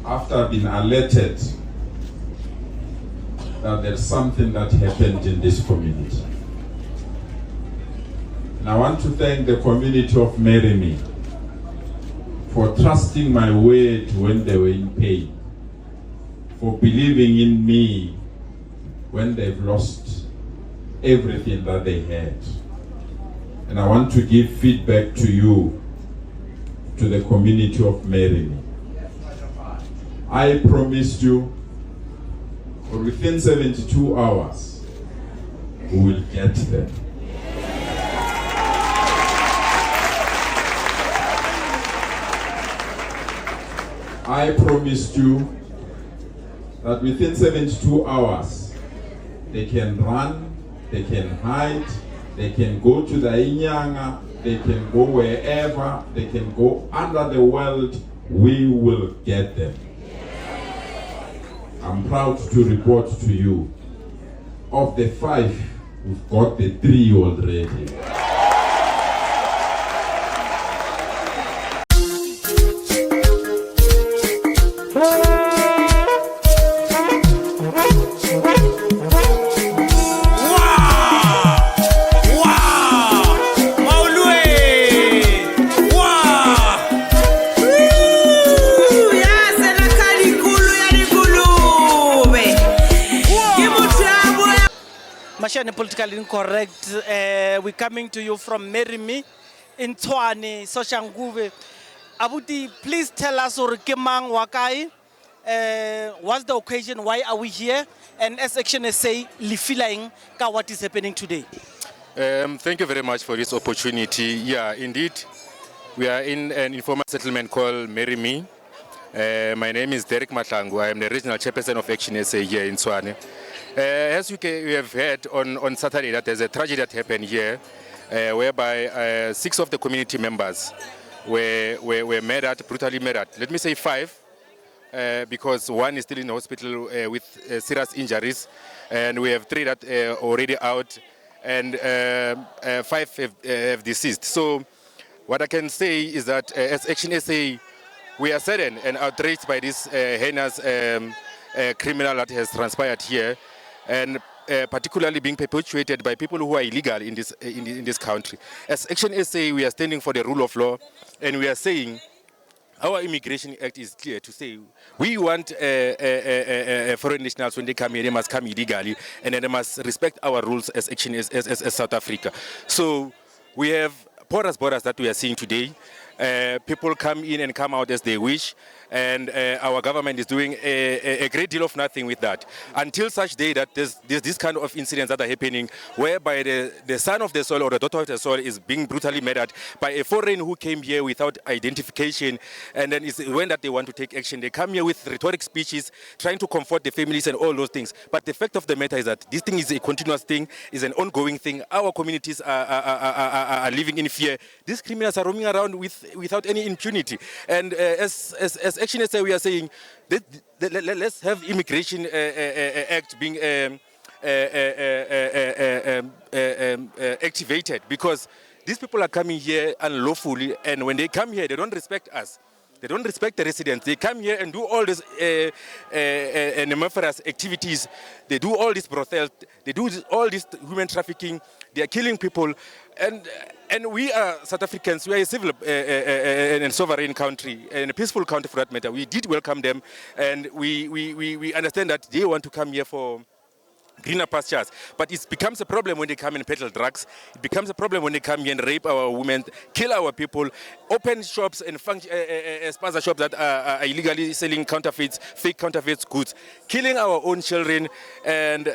after I've been alerted that there's something that happened in this community. And I want to thank the community of Merimi for trusting my word when they were in pain, for believing in me when they've lost everything that they had. And I want to give feedback to you, to the community of Merimi. I promised you, or within 72 hours, we will get them. I promised you that within 72 hours, they can run, they can hide, they can go to the Inyanga, they can go wherever, they can go under the world. We will get them. I'm proud to report to you, of the 5, we've got the 3 already. Politically incorrect. We're coming to you from Merimi in Tshwane, Soshanguve. Abuti, please tell us Kemang Wakai. What's the occasion? Why are we here? And as Action SA, Lifilaing, what is happening today? Thank you very much for this opportunity. Yeah, indeed, we are in an informal settlement called Merimi. My name is Derek Matlangu. I am the regional chairperson of Action SA here in Tshwane. As you have heard on Saturday, that there's a tragedy that happened here, whereby 6 of the community members were murdered, brutally murdered. Let me say 5, because 1 is still in the hospital with serious injuries, and we have 3 that are already out, and 5 have deceased. So what I can say is that as Action SA, we are saddened and outraged by this heinous criminal that has transpired here, and particularly being perpetuated by people who are illegal in this country. As Action SA, we are standing for the rule of law, and we are saying our Immigration Act is clear to say we want foreign nationals, when they come here, they must come illegally, and then they must respect our rules as Action as South Africa. So we have porous borders that we are seeing today. People come in and come out as they wish, and our government is doing a great deal of nothing with that. Until such day that there's this kind of incidents that are happening, whereby the son of the soil or the daughter of the soil is being brutally murdered by a foreign who came here without identification, and then it's when that they want to take action. They come here with rhetoric speeches, trying to comfort the families and all those things. But the fact of the matter is that this thing is a continuous thing, is an ongoing thing. Our communities are living in fear. These criminals are roaming around without any impunity. And as Action SA, we are saying let's have Immigration Act being activated, because these people are coming here unlawfully, and when they come here, they don't respect us. They don't respect the residents. They come here and do all these nefarious activities. They do all this brothel. They do all this human trafficking. They are killing people. And we are South Africans. We are a civil and sovereign country, and a peaceful country for that matter. We did welcome them, and we understand that they want to come here for greener pastures. But it becomes a problem when they come and peddle drugs. It becomes a problem when they come here and rape our women, kill our people, open shops and sponsor shops that are illegally selling counterfeits, fake counterfeits goods, killing our own children, and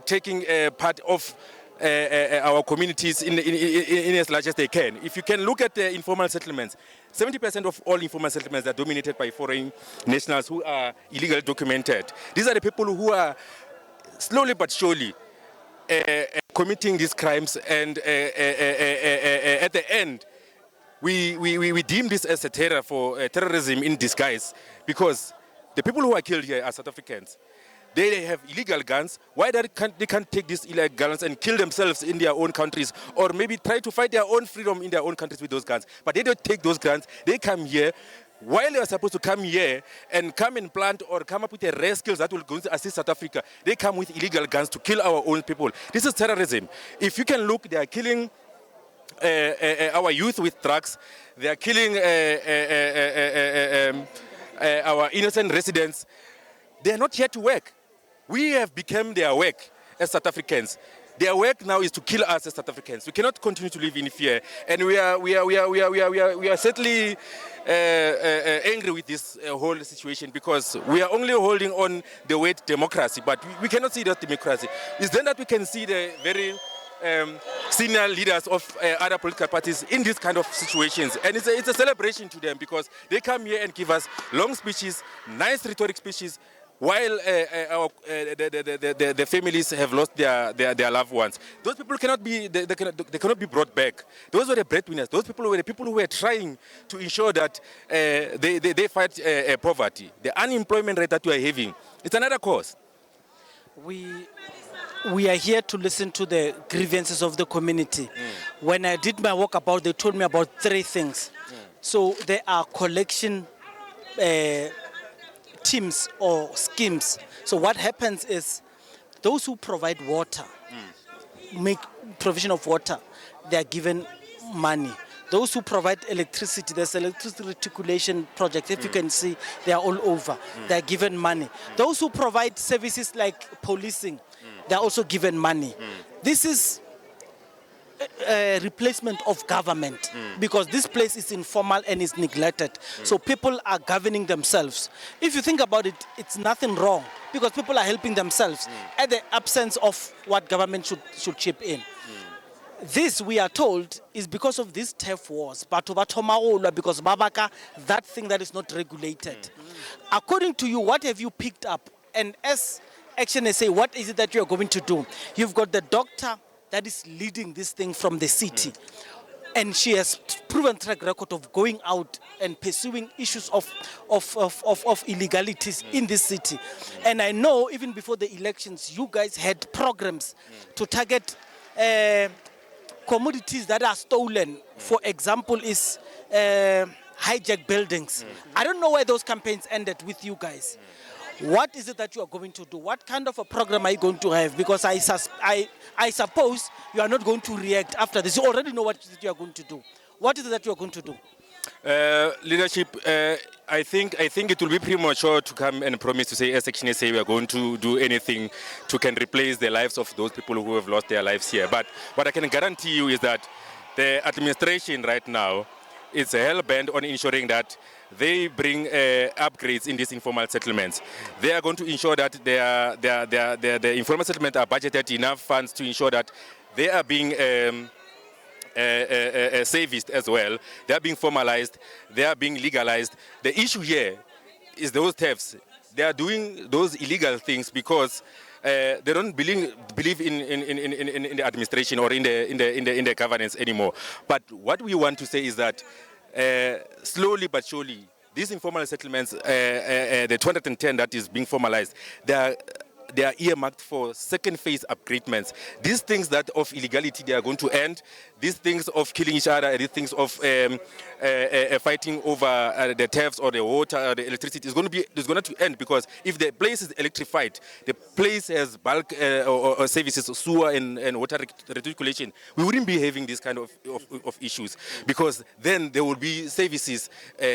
taking part of our communities in as large as they can. If you can look at the informal settlements, 70% of all informal settlements are dominated by foreign nationals who are illegally documented. These are the people who are slowly but surely committing these crimes, and at the end, we deem this as a terrorism in disguise, because the people who are killed here are South Africans. They have illegal guns. Why they can't take these illegal guns and kill themselves in their own countries, or maybe try to fight their own freedom in their own countries with those guns? But they don't take those guns. They come here while they are supposed to come here and come and plant or come up with a rare skills that will go to assist South Africa, they come with illegal guns to kill our own people. This is terrorism. If you can look, they are killing our youth with drugs. They are killing our innocent residents. They are not here to work. We have become their work as South Africans. Their work now is to kill us as South Africans. We cannot continue to live in fear, and we are certainly angry with this whole situation, because we are only holding on the word democracy, but we cannot see that democracy. It's then that we can see the very senior leaders of other political parties in these kind of situations, and it's a celebration to them, because they come here and give us long speeches, nice rhetoric speeches, while the families have lost their loved ones. Those people cannot be be brought back. Those were the breadwinners. Those people were the people who were trying to ensure that they fight poverty. The unemployment rate that we are having, it's another cause. We are here to listen to the grievances of the community. When I did my walkabout, they told me about 3 things. So there are collection teams or schemes. So what happens is those who provide water, make provision of water, they are given money. Those who provide electricity, there's electricity reticulation projects. If you can see, they are all over. They are given money. Those who provide services like policing, they are also given money. This is a replacement of government, because this place is informal and is neglected. So people are governing themselves. If you think about it, it's nothing wrong, because people are helping themselves at the absence of what government should chip in. This, we are told, is because of these turf wars, because babaka, that thing that is not regulated. According to you, what have you picked up? And as Action SA, what is it that you are going to do? You've got the doctor that is leading this thing from the city. And she has proven track record of going out and pursuing issues of illegalities in this city. And I know even before the elections, you guys had programs to target commodities that are stolen. For example, is hijacked buildings. I don't know where those campaigns ended with you guys. What is it that you are going to do? What kind of a program are you going to have? Because I suppose you are not going to react after this. You already know what you are going to do. What is it that you are going to do? Leadership, I think it will be premature to come and promise to say, as Action SA, we are going to do anything to can replace the lives of those people who have lost their lives here. But what I can guarantee you is that the administration right now is hell-bent on ensuring that they bring upgrades in these informal settlements. They are going to ensure that the informal settlements are budgeted enough funds to ensure that they are being serviced as well. They are being formalized. They are being legalized. The issue here is those thefts. They are doing those illegal things because they don't believe in the administration or in the governance anymore. But what we want to say is that slowly but surely, these informal settlements, the 210 that is being formalized, they are earmarked for second phase upgradements. These things that of illegality, they are going to end. These things of killing each other, these things of fighting over the thefts or the water or the electricity is going to end, because if the place is electrified, the place has bulk or services, sewer and water reticulation, we wouldn't be having this kind of issues, because then there will be services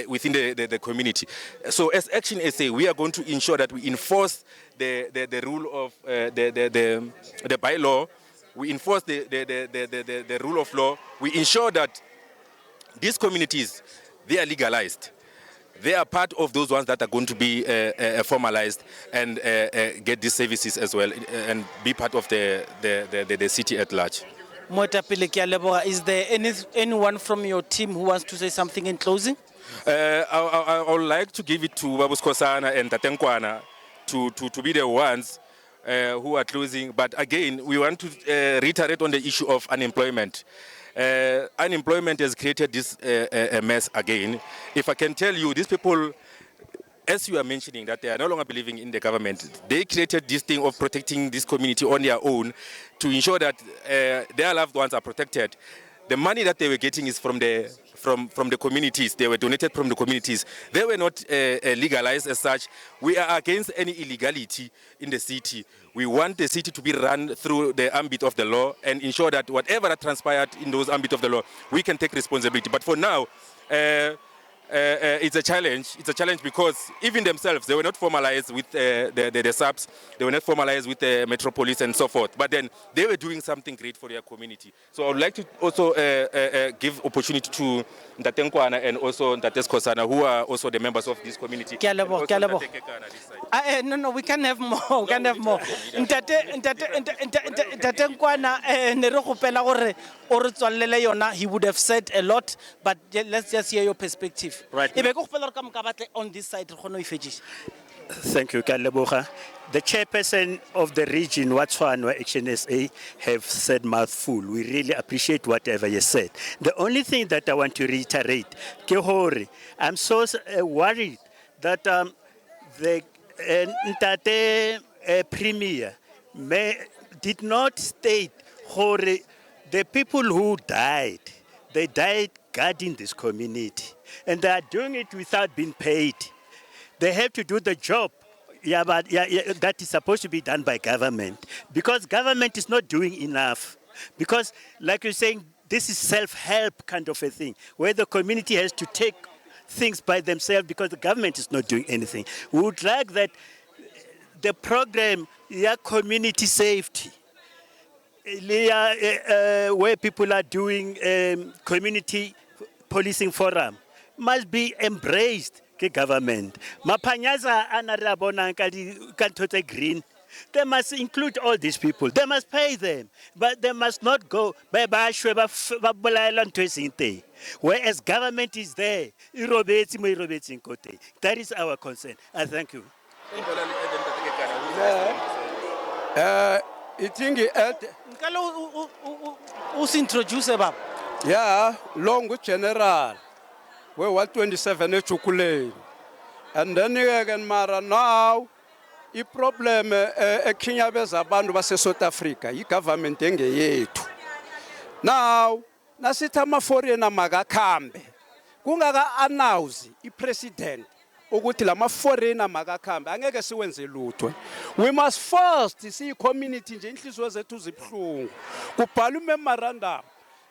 within the community. So as Action SA, we are going to ensure that we enforce the rule of the bylaw. We enforce the rule of law. We ensure that these communities, they are legalized. They are part of those ones that are going to be formalized and get these services as well, and be part of the city at large. Is there anyone from your team who wants to say something in closing? I would like to give it to Babus Kosana and Tatenkwana to be the ones who are closing. But again, we want to reiterate on the issue of unemployment. Unemployment has created this mess again. If I can tell you, these people, as you are mentioning, that they are no longer believing in the government, they created this thing of protecting this community on their own to ensure that their loved ones are protected. The money that they were getting is from from the communities. They were donated from the communities. They were not legalized as such. We are against any illegality in the city. We want the city to be run through the ambit of the law and ensure that whatever that transpired in those ambit of the law, we can take responsibility. But for now, it's a challenge. It's a challenge because even themselves, they were not formalized with the subs. They were not formalized with the metropolis and so forth. But then they were doing something great for their community. So I would like to also give opportunity to Ntate Nkwana and also Ntate Skosana, who are also the members of this community. No, we can have more. We can have more. Ntate Nkwana, ne re gopela gore o re tswalele yona, he would have said a lot, but let's just hear your perspective. Right. On this side, Thank you, Kaleboga. The chairperson of the region, Watswana Action SA, have said mouthful. We really appreciate whatever you said. The only thing that I want to reiterate, Kehori, I'm so worried that the Ntate Premier did not state Hori, the people who died, they died guarding this community. And they are doing it without being paid. They have to do the job that is supposed to be done by government. Because government is not doing enough. Because, like you're saying, this is self-help kind of a thing, where the community has to take things by themselves because the government is not doing anything. We would like that the program, community safety, where people are doing community policing forum, must be embraced by government. Panyaza green. They must include all these people. They must pay them, but they must not go. Whereas government is there, that is our concern. I thank you. I think introduce about. yeah, long general. We were 27 chocolate. And then again, Mara, now, the problem Kenya abantu base South Africa, the government enge yetu. Now, nasita maforeigner magakambe. Kungaga announce the president ukuthi la maforeigner magakambe angeke siwenze lutho. We must first see community nje inhliziyo zethu zibhlungu. Kubhalwe memorandum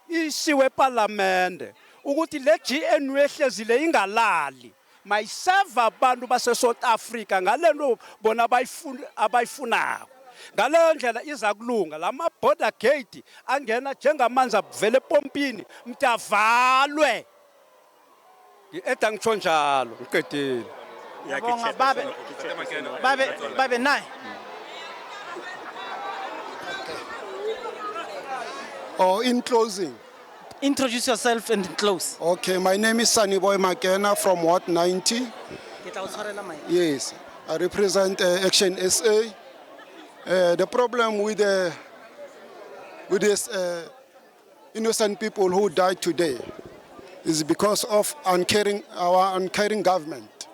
isiwe parliament ukuthi le GNU ehlezile ingalali. Mayiserve abantu base South Africa ngalento bona abayifunayo. Ngaleyo ndlela iza kulunga lama border gate angena njengamanzi avele epompini mtavalwe. Eta ngitsho njalo ngiqedile. Babe nayi. Oh, in closing. Introduce yourself and close. Okay, my name is Sunnyboy Makena from Ward 90. Yes, I represent Action SA. The problem with these innocent people who died today is because of our uncaring government.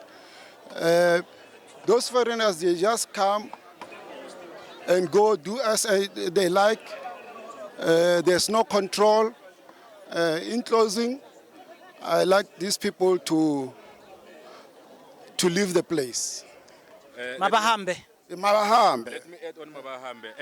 Those foreigners, they just come and go do as they like. There's no control. In closing, I like these people to leave the place. MABAHAMBE. MABAHAMBE. Let me add on MABAHAMBE.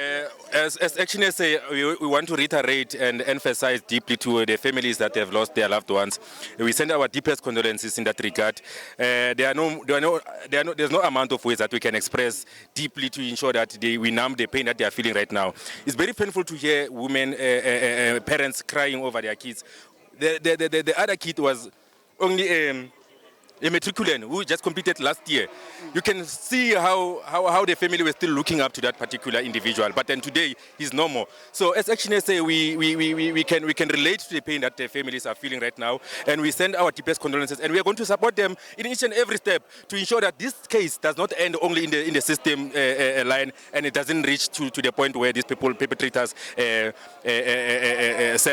As Action SA, we want to reiterate and emphasize deeply to the families that have lost their loved ones. We send our deepest condolences in that regard. There's no amount of ways that we can express deeply to ensure that we numb the pain that they are feeling right now. It's very painful to hear women, parents crying over their kids. The other kid was only a matriculant who just completed last year. You can see how the family was still looking up to that particular individual. But then today, he's no more. So as Action SA, we can relate to the pain that the families are feeling right now. And we send our deepest condolences. And we are going to support them in each and every step to ensure that this case does not end only in the system line, and it doesn't reach to the point where these perpetrators serve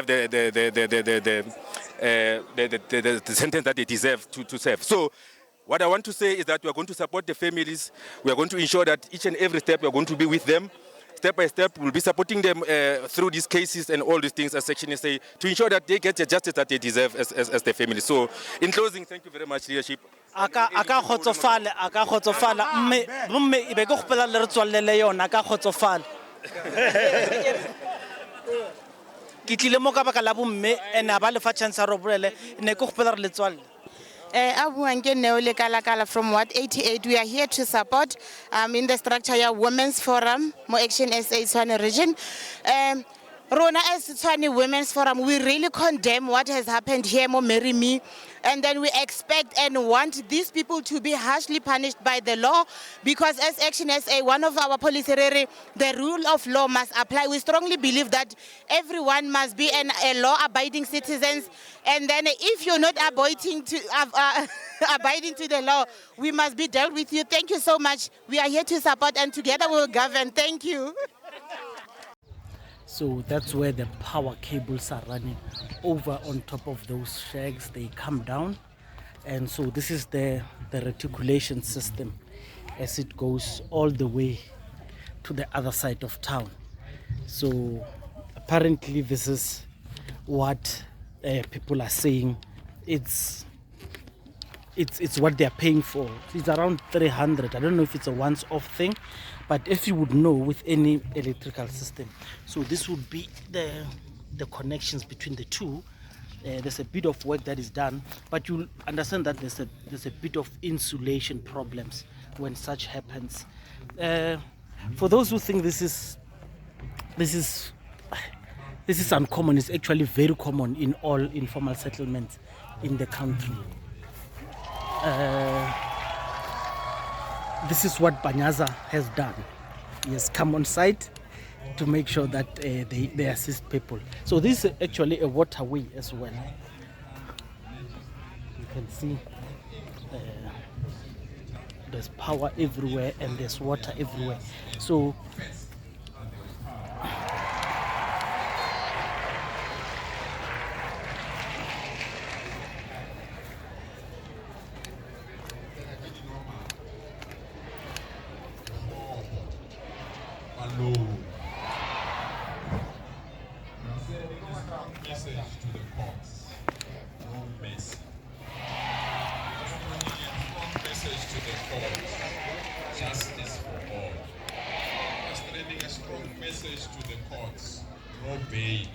the sentence that they deserve to serve. So what I want to say is that we are going to support the families. We are going to ensure that each and every step we are going to be with them. step by step, we'll be supporting them through these cases and all these things as Section SA to ensure that they get the justice that they deserve as their family. So, in closing, thank you very much, leadership. Aka kgotsofala mme e be ke gopela le re tswallele yona aka kgotsofala ke tlile mo ka baka la bomme ene a ba le fa chance ro bolele ne ke gopela re le tswalle From Ward 88, we are here to support in the structure of Women's Forum, Mo Action SA Tshwane region. Rona as Tshwane Women's Forum, we really condemn what has happened here, Mo Marry Me, and then we expect and want these people to be harshly punished by the law, because as Action SA, one of our policy, the rule of law must apply. We strongly believe that everyone must be a law-abiding citizens, and then if you're not abiding to the law, we must be dealt with you. Thank you so much. We are here to support, and together we will govern. Thank you. So that's where the power cables are running over on top of those shacks. They come down, and so this is the reticulation system as it goes all the way to the other side of town. So apparently this is what people are saying. It's what they're paying for. It's around 300. I don't know if it's a once-off thing, but if you would know with any electrical system. So this would be the connections between the two. There's a bit of work that is done, but you'll understand that there's a bit of insulation problems when such happens. For those who think this is uncommon, it's actually very common in all informal settlements in the country. This is what Panyaza has done. He has come on site to make sure that they assist people. So this is actually a waterway as well. You can see there's power everywhere and there's water everywhere. So message to the courts. No mercy. Message to the courts. Justice for all. Sending a strong message to the courts. No bail.